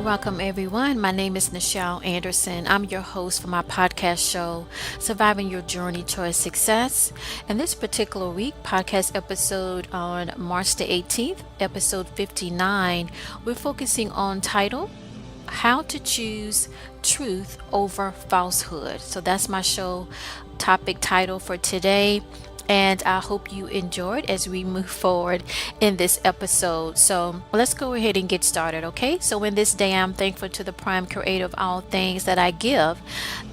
Welcome, everyone. My name is Nichel Anderson. I'm your host for my podcast show, Surviving Your Journey Towards Success. And this particular week, podcast episode on March the 18th, episode 59, we're focusing on title, How to Choose Truth Over Falsehood. So that's my show topic title for today. And I hope you enjoyed as we move forward in this episode. So let's go ahead and get started, okay? So in this day, I'm thankful to the prime creator of all things that I give.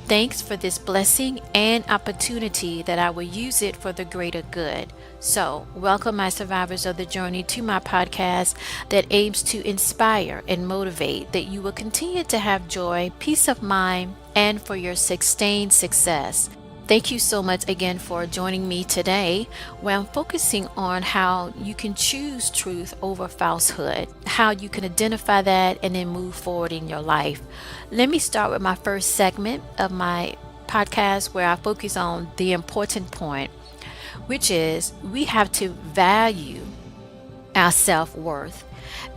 Thanks for this blessing and opportunity that I will use it for the greater good. So, welcome my survivors of the journey to my podcast that aims to inspire and motivate that you will continue to have joy, peace of mind, and for your sustained success. Thank you so much again for joining me today, where I'm focusing on how you can choose truth over falsehood, how you can identify that and then move forward in your life. Let me start with my first segment of my podcast where I focus on the important point, which is we have to value our self-worth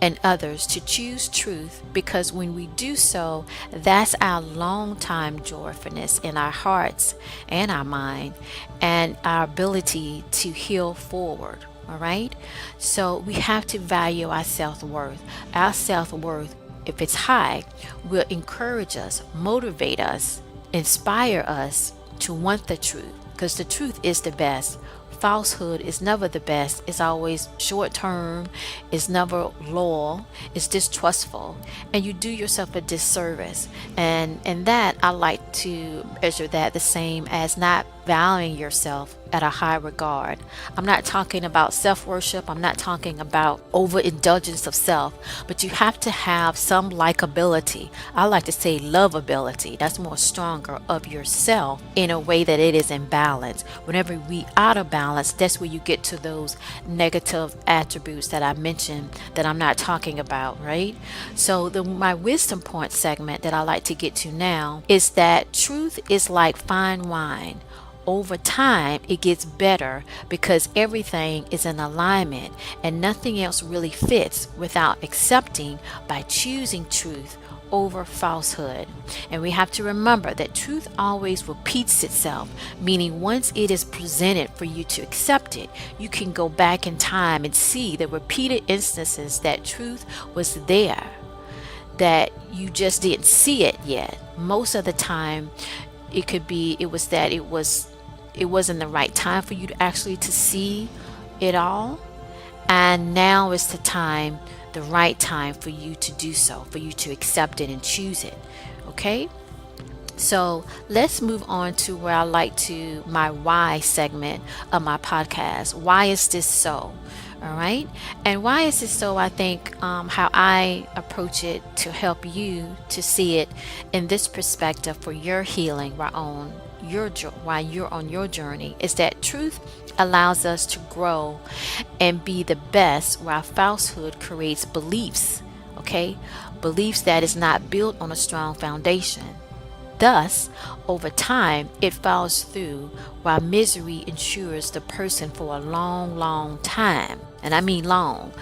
and others to choose truth, because when we do so, that's our long time joyfulness in our hearts and our mind and our ability to heal forward. All right, so we have to value our self-worth. Our self-worth, if it's high, will encourage us, motivate us, inspire us to want the truth, because the truth is the best. Falsehood is never the best. It's always short term, it's never loyal, it's distrustful, and you do yourself a disservice. And that I like to measure that the same as not valuing yourself at a high regard. I'm not talking about self-worship, I'm not talking about overindulgence of self, but you have to have some likability. I like to say lovability. That's more stronger of yourself in a way that it is in balance. Whenever we out of balance, that's where you get to those negative attributes that I mentioned that I'm not talking about, right? So my wisdom point segment that I like to get to now is that truth is like fine wine. Over time, it gets better because everything is in alignment and nothing else really fits without accepting by choosing truth over falsehood. And we have to remember that truth always repeats itself, meaning once it is presented for you to accept it, you can go back in time and see the repeated instances that truth was there, that you just didn't see it yet. Most of the time, it wasn't the right time for you to actually to see it all, and now is the right time for you to do so, for you to accept it and choose it. Okay, so let's move on to where I like to my why segment of my podcast. Why is this so? All right, and why is this so? I think how I approach it to help you to see it in this perspective for your healing while you're on your journey is that truth allows us to grow and be the best, while falsehood creates beliefs, okay? Beliefs that is not built on a strong foundation. Thus, over time, it falls through, while misery ensures the person for a long, long time. And I mean long.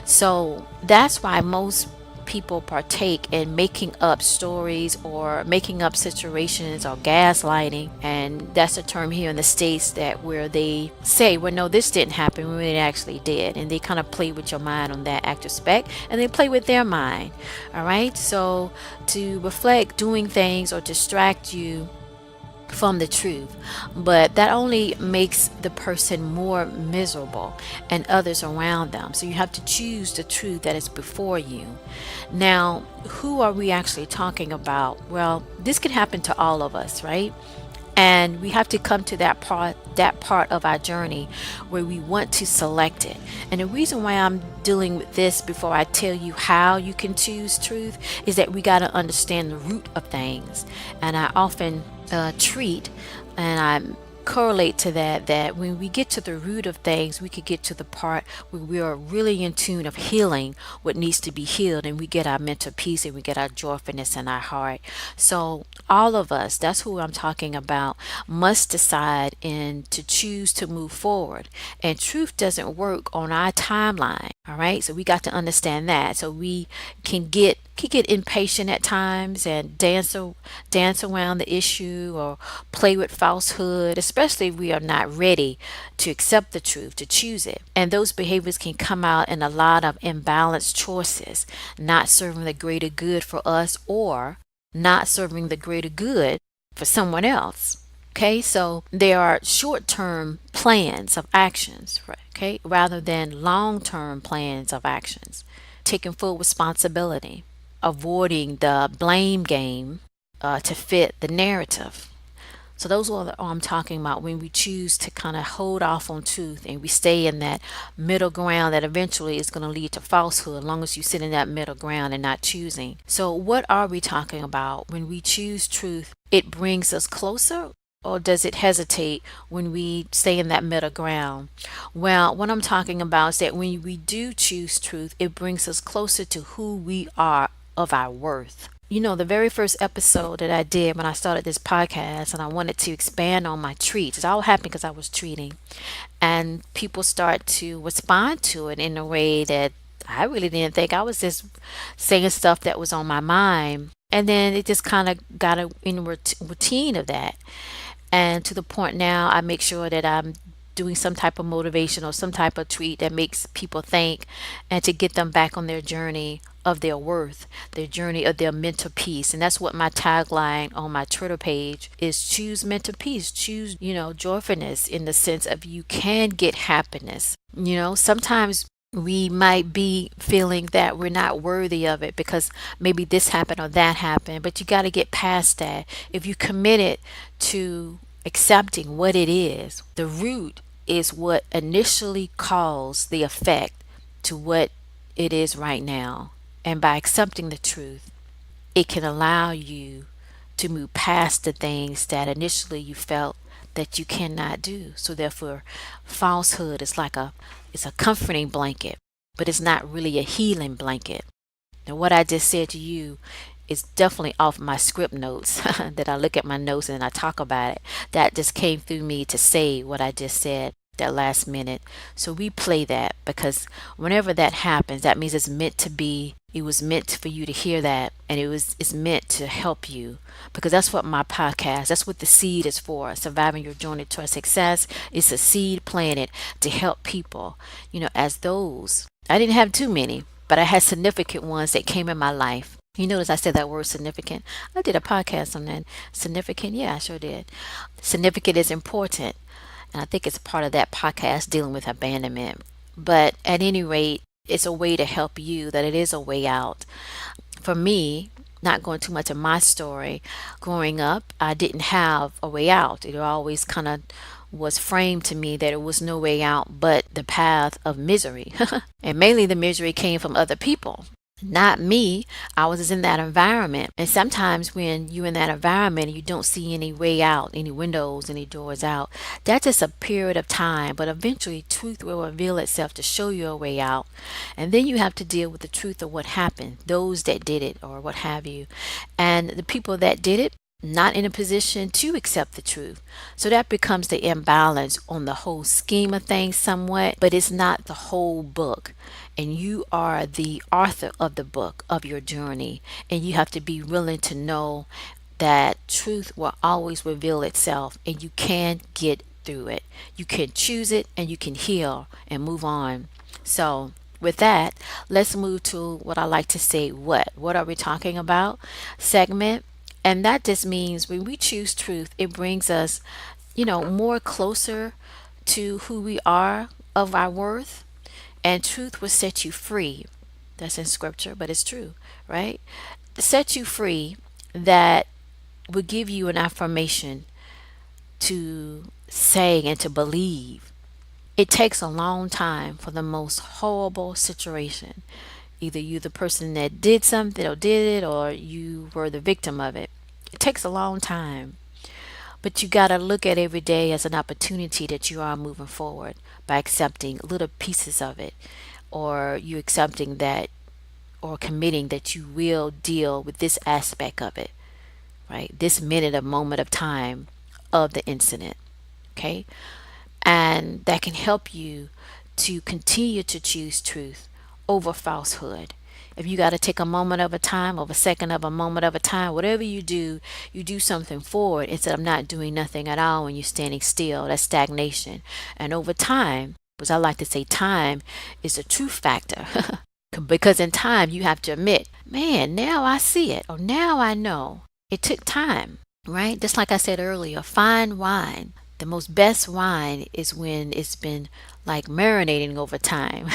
So that's why most people partake in making up stories or making up situations or gaslighting, and that's a term here in the States that where they say, well, no, this didn't happen when it actually did, and they kind of play with your mind on that aspect, and they play with their mind. All right, so to reflect doing things or distract you from the truth, but that only makes the person more miserable and others around them. So you have to choose the truth that is before you. Now, who are we actually talking about? Well, this can happen to all of us, right? And we have to come to that part of our journey where we want to select it. And the reason why I'm dealing with this before I tell you how you can choose truth is that we got to understand the root of things. And I often treat and I correlate to that when we get to the root of things, we could get to the part where we are really in tune of healing what needs to be healed, and we get our mental peace and we get our joyfulness in our heart. So all of us, that's who I'm talking about, must decide and to choose to move forward. And truth doesn't work on our timeline. All right. So we got to understand that. So we can get impatient at times and dance around the issue or play with falsehood, especially if we are not ready to accept the truth, to choose it. And those behaviors can come out in a lot of imbalanced choices, not serving the greater good for us or not serving the greater good for someone else. Okay, so there are short term plans of actions, right? Okay, rather than long term plans of actions. Taking full responsibility, avoiding the blame game to fit the narrative. So those are what I'm talking about when we choose to kind of hold off on truth and we stay in that middle ground that eventually is going to lead to falsehood as long as you sit in that middle ground and not choosing. So what are we talking about? When we choose truth, it brings us closer, or does it hesitate when we stay in that middle ground? Well, what I'm talking about is that when we do choose truth, it brings us closer to who we are of our worth. The very first episode that I did when I started this podcast, and I wanted to expand on my treats. It all happened because I was treating, and people start to respond to it in a way that I really didn't think. I was just saying stuff that was on my mind. And then it just kind of got in routine of that. And to the point now, I make sure that I'm doing some type of motivation or some type of tweet that makes people think and to get them back on their journey of their worth, their journey of their mental peace. And that's what my tagline on my Twitter page is: choose mental peace, choose, joyfulness, in the sense of you can get happiness. Sometimes we might be feeling that we're not worthy of it because maybe this happened or that happened, but you got to get past that. If you committed to accepting what it is, the root is what initially caused the effect to what it is right now. And by accepting the truth, it can allow you to move past the things that initially you felt that you cannot do. So therefore, falsehood is like it's a comforting blanket, but it's not really a healing blanket. And what I just said to you is definitely off my script notes that I look at my notes and I talk about it. That just came through me to say what I just said that last minute. So we play that because whenever that happens, that means it's meant to be. It was meant for you to hear that, and it's meant to help you, because that's what my podcast, that's what the seed is for. Surviving your journey toward success is a seed planted to help people, as those. I didn't have too many, but I had significant ones that came in my life. You notice I said that word significant. I did a podcast on that. Significant, yeah, I sure did. Significant is important. And I think it's part of that podcast dealing with abandonment. But at any rate, it's a way to help you, that it is a way out. For me, not going too much of my story, growing up, I didn't have a way out. It always kind of was framed to me that it was no way out but the path of misery. And mainly the misery came from other people. Not me. I was just in that environment. And sometimes when you're in that environment and you don't see any way out, any windows, any doors out, that's just a period of time. But eventually truth will reveal itself to show you a way out. And then you have to deal with the truth of what happened, those that did it or what have you. And the people that did it, not in a position to accept the truth. So that becomes the imbalance on the whole scheme of things somewhat, but it's not the whole book. And you are the author of the book of your journey, and you have to be willing to know that truth will always reveal itself, and you can get through it. You can choose it, and you can heal and move on. So with that, let's move to what I like to say, what are we talking about segment. And that just means when we choose truth, it brings us, more closer to who we are of our worth. And truth will set you free. That's in scripture, but it's true, right? Set you free, that will give you an affirmation to say and to believe. It takes a long time for the most horrible situation. Either you the person that did something or did it, or you were the victim of it. It takes a long time. But you got to look at every day as an opportunity that you are moving forward by accepting little pieces of it, or you accepting that or committing that you will deal with this aspect of it, right? This minute, a moment of time of the incident, okay? And that can help you to continue to choose truth over falsehood. If you got to take a moment of a time, of a second of a moment of a time, whatever you do something forward instead of not doing nothing at all when you're standing still. That's stagnation. And over time, because I like to say time is a truth factor. Because in time, you have to admit, man, now I see it, or now I know. It took time, right? Just like I said earlier, fine wine. The most best wine is when it's been like marinating over time,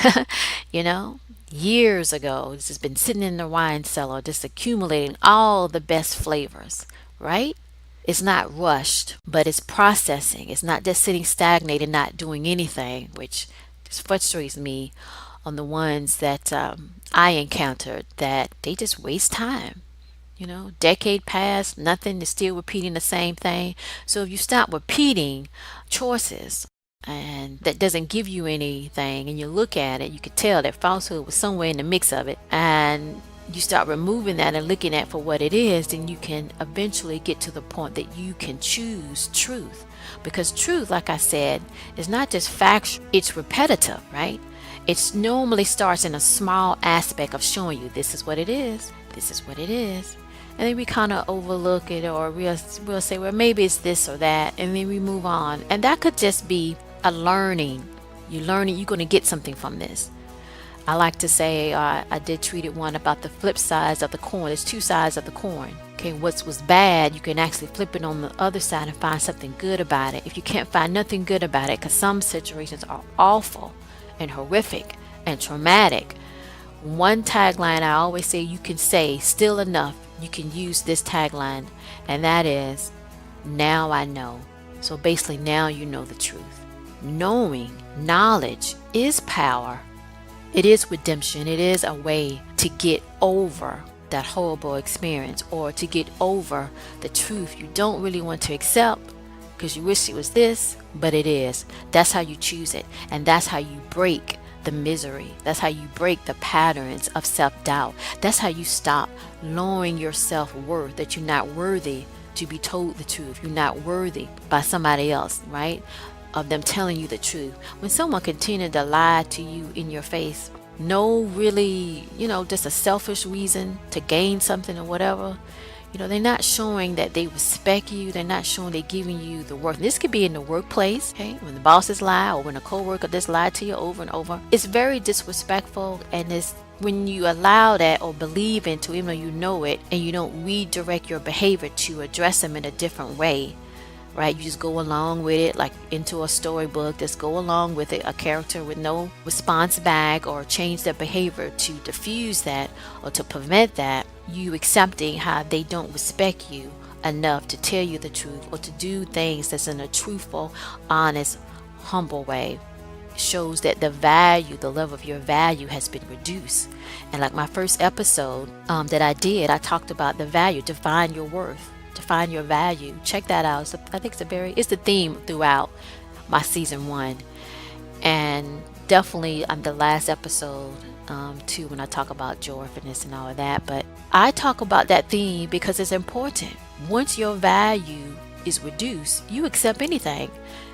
you know? Years ago, this has been sitting in the wine cellar, just accumulating all the best flavors, right? It's not rushed, but it's processing. It's not just sitting stagnated, not doing anything, which just frustrates me on the ones that I encountered that they just waste time. You know, decade passed, nothing is still repeating the same thing. So if you stop repeating choices and that doesn't give you anything and you look at it, you could tell that falsehood was somewhere in the mix of it. And you start removing that and looking at for what it is, then you can eventually get to the point that you can choose truth. Because truth, like I said, is not just factual, it's repetitive, right? It normally starts in a small aspect of showing you this is what it is, this is what it is. And then we kind of overlook it, or we'll say, well, maybe it's this or that, and then we move on. And that could just be a learning. You're learning, you're going to get something from this. I like to say, I did tweet it one about the flip sides of the coin. There's two sides of the coin. Okay, what was bad, you can actually flip it on the other side and find something good about it. If you can't find nothing good about it, because some situations are awful and horrific and traumatic, one tagline I always say you can say, still enough, you can use this tagline, and that is, now I know. So basically, now you know the truth. Knowing, knowledge is power. It is redemption. It is a way to get over that horrible experience, or to get over the truth you don't really want to accept because you wish it was this, but it is. That's how you choose it. And that's how you break the misery. That's how you break the patterns of self-doubt. That's how you stop lowering your self-worth, that you're not worthy to be told the truth. You're not worthy by somebody else, right? Of them telling you the truth. When someone continues to lie to you in your face, no really, just a selfish reason to gain something or whatever, they're not showing that they respect you. They're not showing they're giving you the worth. This could be in the workplace, okay? When the bosses lie, or when a coworker just lied to you over and over. It's very disrespectful, and it's when you allow that or believe into it, even though you know it, and you don't redirect your behavior to address them in a different way, right? You just go along with it, like into a storybook. Just go along with it, a character with no response back, or change their behavior to diffuse that or to prevent that. You accepting how they don't respect you enough to tell you the truth, or to do things that's in a truthful, honest, humble way, shows that the level of your value has been reduced. And like my first episode that I did, I talked about the value, define your worth, define your value. Check that out. I think it's the theme throughout my season 1, and definitely on the last episode too, when I talk about joyfulness and all of that. But I talk about that theme because it's important. Once your value is reduced, you accept anything,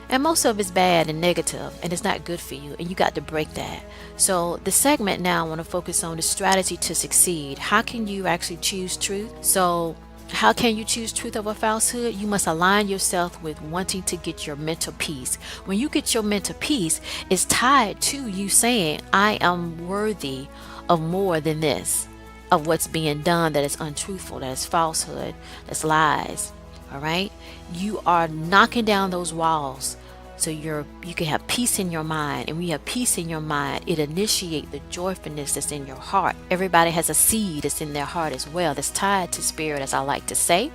and most of it's bad and negative, and it's not good for you, and you got to break that. So the segment now I want to focus on the strategy to succeed. How can you actually choose truth? So how can you choose truth over falsehood? You must align yourself with wanting to get your mental peace. When you get your mental peace, it's tied to you saying, I am worthy of more than this, of what's being done that is untruthful, that is falsehood, that's lies. All right? You are knocking down those walls so you can have peace in your mind. And when you have peace in your mind, it initiates the joyfulness that's in your heart. Everybody has a seed that's in their heart as well, that's tied to spirit, as I like to say.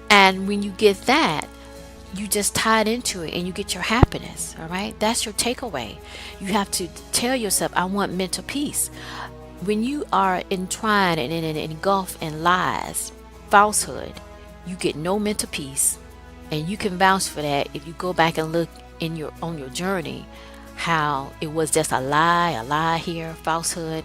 And when you get that, you just tied into it and you get your happiness. All right? That's your takeaway. You have to tell yourself, I want mental peace. When you are entwined and engulfed in lies, falsehood, you get no mental peace. And you can vouch for that if you go back and look on your journey, how it was just a lie here, falsehood.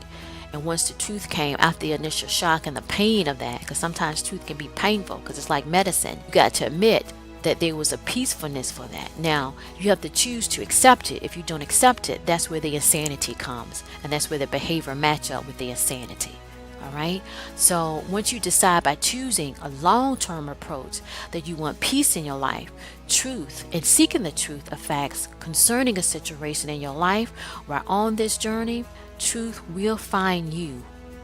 And once the truth came, after the initial shock and the pain of that, because sometimes truth can be painful because it's like medicine, you got to admit that there was a peacefulness for that. Now, you have to choose to accept it. If you don't accept it, that's where the insanity comes. And that's where the behavior match up with the insanity. All right. So once you decide by choosing a long-term approach that you want peace in your life, truth, and seeking the truth of facts concerning a situation in your life, while on this journey, truth will find you.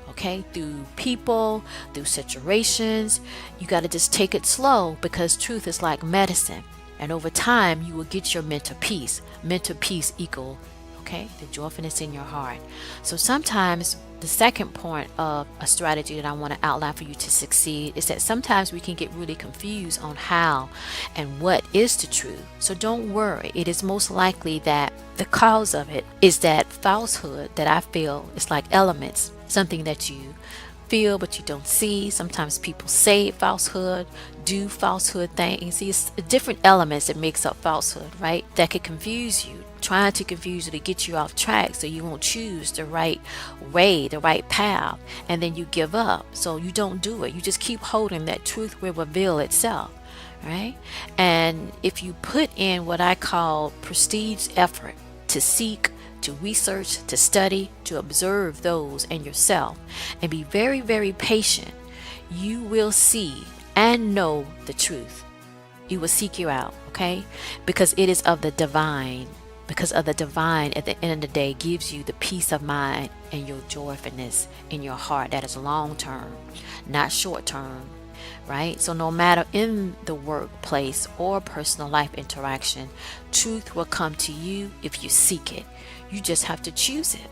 Okay, through people, through situations. You got to just take it slow, because truth is like medicine. And over time, you will get your mental peace. Mental peace equal, okay, the joyfulness in your heart. So sometimes the second point of a strategy that I want to outline for you to succeed is that sometimes we can get really confused on how and what is the truth. So don't worry. It is most likely that the cause of it is that falsehood that I feel is like elements, something that you feel but you don't see. Sometimes people say falsehood, do falsehood things. See, it's different elements that makes up falsehood, right? That could confuse you, trying to confuse you to get you off track so you won't choose the right way, the right path, and then you give up. So you don't do it. You just keep holding that truth will reveal itself, right? And if you put in what I call prestige effort to seek, to research, to study, to observe those and yourself, and be very, very patient, you will see and know the truth. It will seek you out, okay? Because it is of the divine. Because of the divine, at the end of the day, gives you the peace of mind and your joyfulness in your heart. That is long term, not short term, right? So no matter in the workplace or personal life interaction, truth will come to you if you seek it. You just have to choose it.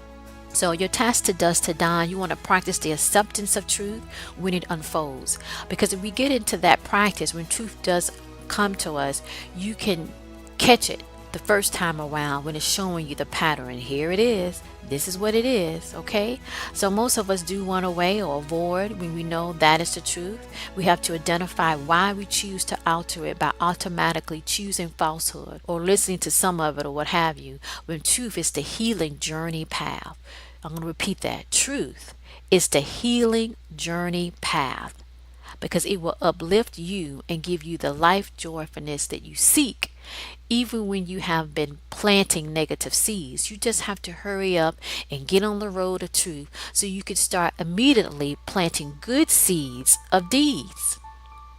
So your task to dusk to dawn, you want to practice the acceptance of truth when it unfolds. Because if we get into that practice, when truth does come to us, you can catch it the first time around when it's showing you the pattern. Here it is. This is what it is, okay? So most of us do run away or avoid when we know that is the truth. We have to identify why we choose to alter it by automatically choosing falsehood or listening to some of it or what have you, when truth is the healing journey path. I'm going to repeat that. Truth is the healing journey path, because it will uplift you and give you the life joyfulness that you seek. Even when you have been planting negative seeds, you just have to hurry up and get on the road of truth so you can start immediately planting good seeds of deeds.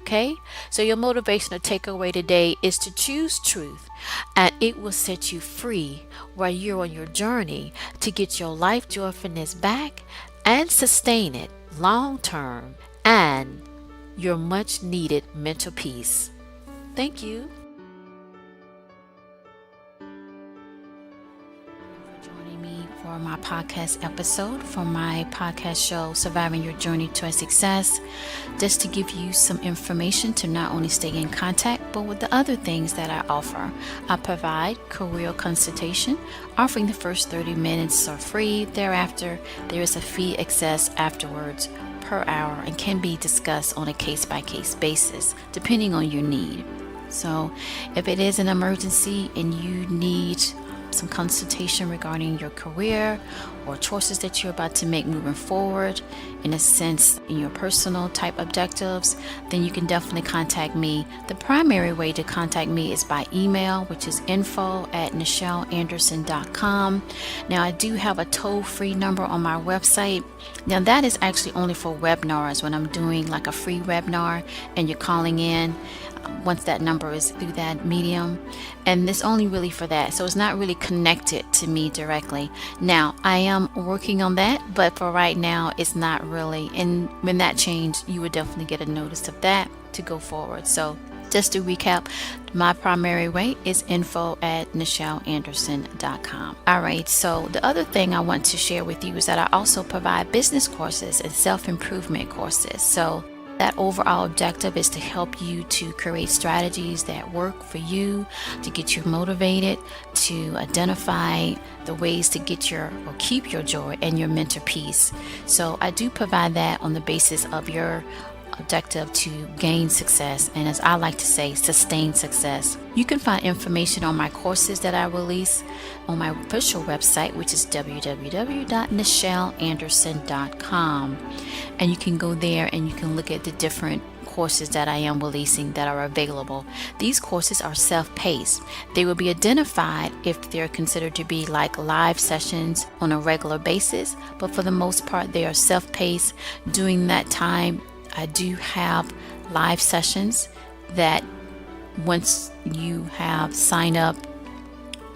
Okay? So your motivational takeaway today is to choose truth, and it will set you free while you're on your journey to get your life joyfulness back and sustain it long term, and your much needed mental peace. Thank you. For my podcast episode from my podcast show, Surviving Your Journey to Success, just to give you some information to not only stay in contact, but with the other things that I offer. I provide career consultation, offering the first 30 minutes are free. Thereafter, there is a fee excess afterwards per hour and can be discussed on a case-by-case basis, depending on your need. So if it is an emergency and you need some consultation regarding your career or choices that you're about to make moving forward, in a sense, in your personal type objectives, then you can definitely contact me. The primary way to contact me is by email, which is info@nichelanderson.com. Now, I do have a toll-free number on my website. Now, that is actually only for webinars, when I'm doing like a free webinar and you're calling in. Once that number is through that medium, and it's only really for that, so it's not really connected to me directly. Now I am working on that, but for right now it's not really, and when that changes, you would definitely get a notice of that to go forward. So just to recap, my primary way is info@nichelanderson.com. All right, so the other thing I want to share with you is that I also provide business courses and self-improvement courses. So that overall objective is to help you to create strategies that work for you, to get you motivated, to identify the ways to get your or keep your joy and your mental peace. So I do provide that on the basis of your objective to gain success, and as I like to say, sustain success. You can find information on my courses that I release on my official website, which is www.nichelanderson.com. And you can go there and you can look at the different courses that I am releasing that are available. These courses are self-paced. They will be identified if they're considered to be like live sessions on a regular basis, but for the most part they are self-paced. During that time, I do have live sessions that once you have signed up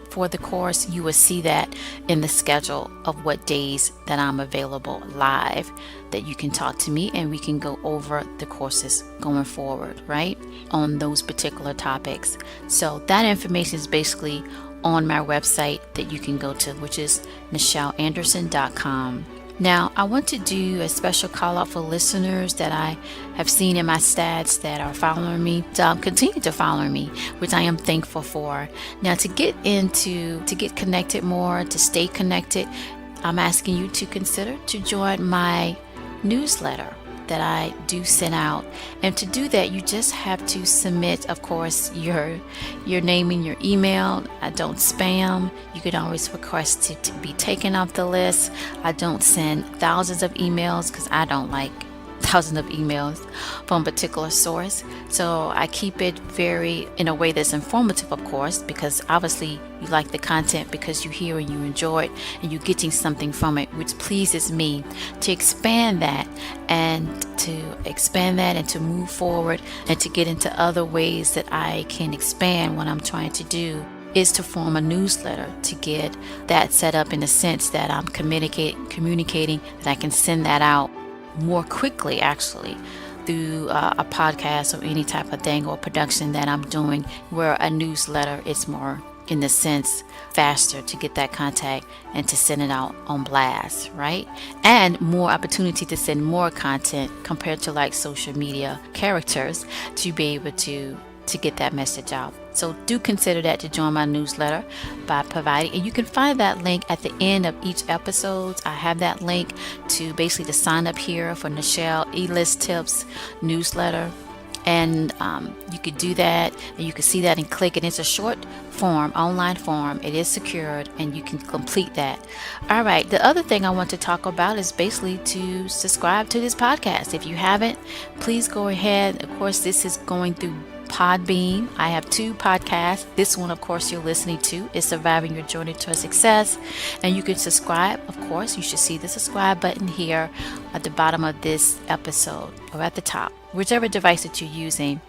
for the course, you will see that in the schedule of what days that I'm available live, that you can talk to me and we can go over the courses going forward, right, on those particular topics. So that information is basically on my website that you can go to, which is nichelanderson.com. Now, I want to do a special call out for listeners that I have seen in my stats that are following me, continue to follow me, which I am thankful for. Now, to get connected more, to stay connected, I'm asking you to consider to join my newsletter that I do send out. And to do that, you just have to submit, of course, your name and your email. I don't spam. You can always request to be taken off the list. I don't send thousands of emails because I don't like thousands of emails from a particular source. So I keep it in a way that's informative, of course, because obviously you like the content because you hear and you enjoy it and you're getting something from it, which pleases me. To expand that and to move forward and to get into other ways that I can expand what I'm trying to do is to form a newsletter, to get that set up in the sense that I'm communicating that I can send that out more quickly, actually, through a podcast or any type of thing or production that I'm doing, where a newsletter is more, in the sense, faster to get that contact and to send it out on blast, right? And more opportunity to send more content compared to like social media characters to be able to get that message out. So do consider that to join my newsletter by providing, and you can find that link at the end of each episode. I have that link to basically to sign up here for Nichel E-List Tips newsletter. And you could do that and you can see that and click, and it's a short form, online form. It is secured and you can complete that. All right. The other thing I want to talk about is basically to subscribe to this podcast. If you haven't, please go ahead. Of course, this is going through Podbean. I have 2 podcasts. This one, of course, you're listening to is Surviving Your Journey to Success. And you can subscribe. Of course, you should see the subscribe button here at the bottom of this episode or at the top, whichever device that you're using.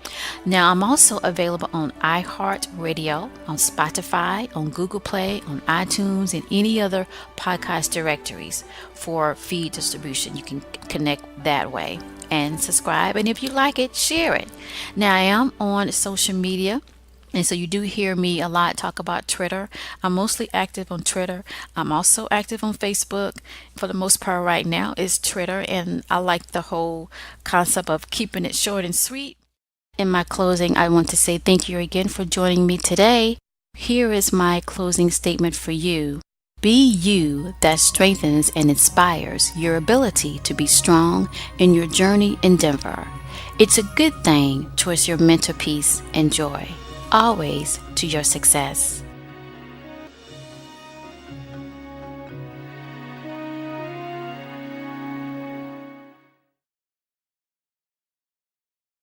Now, I'm also available on iHeartRadio, on Spotify, on Google Play, on iTunes, and any other podcast directories for feed distribution. You can connect that way and subscribe. And if you like it, share it. Now, I am on social media. And so you do hear me a lot talk about Twitter. I'm mostly active on Twitter. I'm also active on Facebook. For the most part right now is Twitter. And I like the whole concept of keeping it short and sweet. In my closing, I want to say thank you again for joining me today. Here is my closing statement for you. Be you that strengthens and inspires your ability to be strong in your journey endeavor. It's a good thing towards your mental peace and joy. Always to your success.